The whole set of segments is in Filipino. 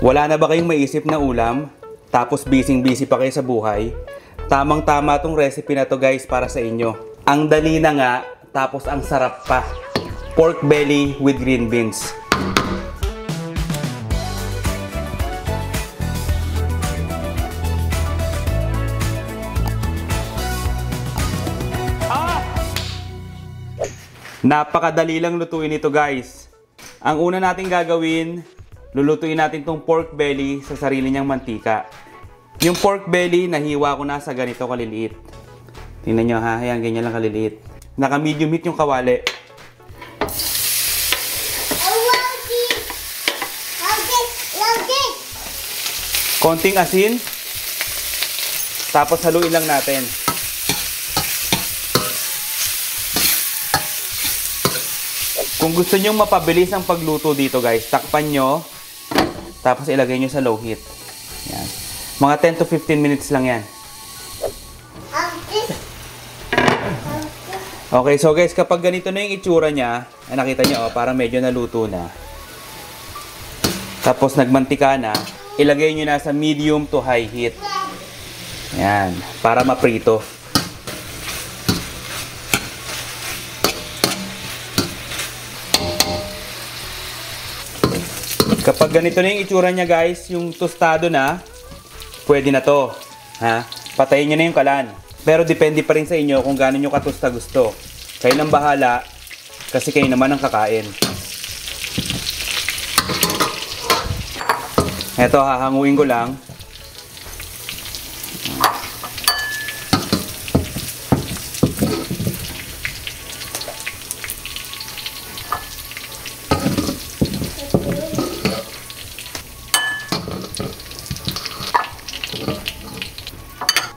Wala na ba kayong maisip na ulam? Tapos busy pa kayo sa buhay? Tamang-tama tong recipe na to guys para sa inyo. Ang dali na nga, tapos ang sarap pa. Pork belly with green beans. Napakadali lang lutuin ito guys. Ang una natin gagawin, lulutuin natin tong pork belly sa sarili niyang mantika. Yung pork belly, nahiwa ko na sa ganito kaliliit. Tingnan nyo ha, ayan, ganyan lang kaliliit. Naka-medium heat yung kawali. Konting asin. Tapos haluin lang natin. Kung gusto nyo mapabilis ang pagluto dito guys, takpan nyo. Tapos ilagay nyo sa low heat. Yan. Mga 10 to 15 minutes lang yan. Okay, so guys, kapag ganito na yung itsura niya, ay nakita nyo, parang medyo naluto na. Tapos nagmantika na, ilagay nyo na sa medium to high heat. Yan, para maprito. Kapag ganito na yung itsura niya guys, yung tostado na, pwede na to. Ha? Patayin nyo na yung kalan. Pero depende pa rin sa inyo kung gaano nyo katosta gusto. Kayo nang bahala, kasi kayo naman ang kakain. Eto, hahanguin ko lang.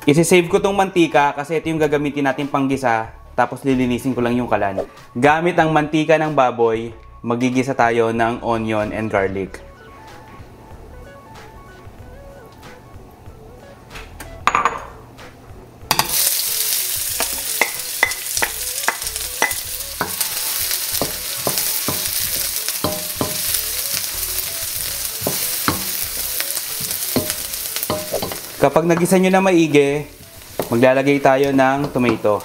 Isi-save ko tong mantika kasi ito yung gagamitin natin panggisa, tapos lilinisin ko lang yung kalan. Gamit ang mantika ng baboy, magigisa tayo ng onion and garlic. Kapag nagisa nyo na maigi, maglalagay tayo ng tomato.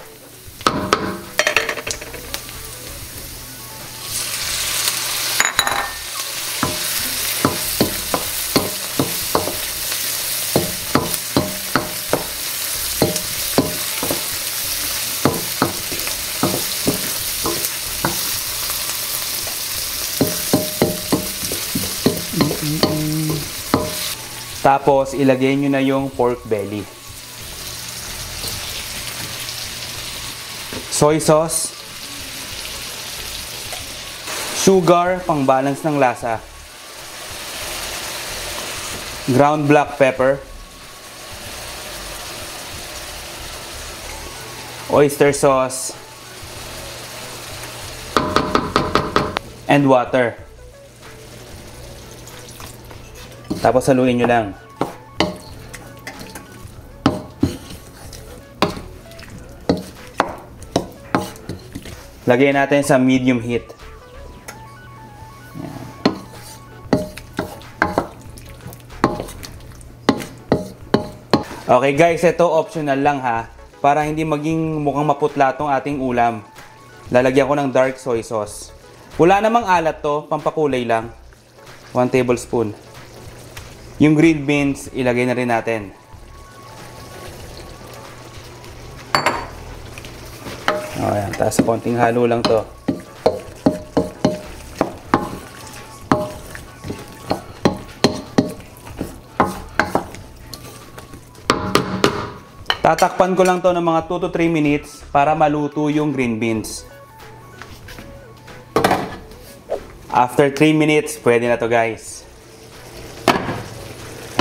Tapos, ilagay nyo na yung pork belly. Soy sauce. Sugar, pang balance ng lasa. Ground black pepper. Oyster sauce. And water. Tapos haluin nyo lang. Lagyan natin sa medium heat. Yan. Okay guys, ito optional lang ha. Para hindi maging mukhang maputla tong ating ulam. Lalagyan ko ng dark soy sauce. Wala namang alat to, pampakulay lang. 1 tablespoon. Yung green beans, ilagay na rin natin. Ayan, tapos konting halo lang to. Tatakpan ko lang to ng mga 2 to 3 minutes para maluto yung green beans. After 3 minutes, pwede na to guys.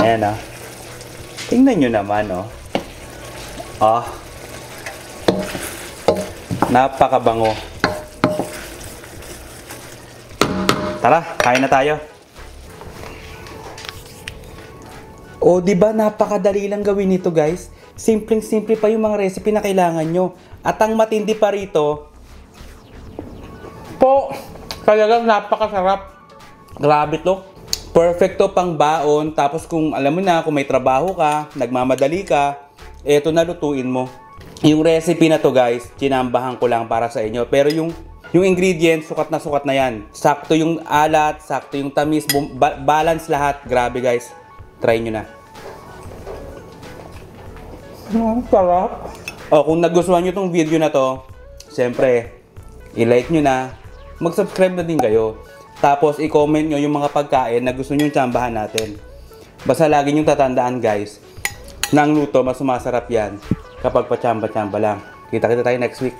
Ayan o. Tingnan nyo naman o. Oh. Napakabango. Tara, kain na tayo. O, diba napakadali lang gawin nito guys? Simpleng-simple pa yung mga recipe na kailangan nyo. At ang matindi pa rito, po, talagang napakasarap. Grabe to. Perfecto pang baon. Tapos kung alam mo na, kung may trabaho ka, nagmamadali ka, eto na lutuin mo. Yung recipe na to guys, tinambahan ko lang para sa inyo. Pero yung ingredients, sukat na yan. Sakto yung alat, sakto yung tamis, balance lahat. Grabe guys. Try nyo na. Sarap. O, kung nagustuhan nyo tong video na to, siyempre, i-like nyo na. Mag-subscribe na din kayo. Tapos, i-comment nyo yung mga pagkain na gusto nyo tsambahan natin. Basta lagi nyo tatandaan guys, na ang luto, mas sumasarap yan kapag patsamba-tsamba lang. Kita-kita tayo next week.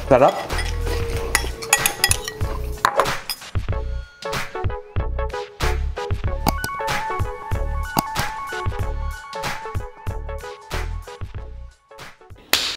Sarap!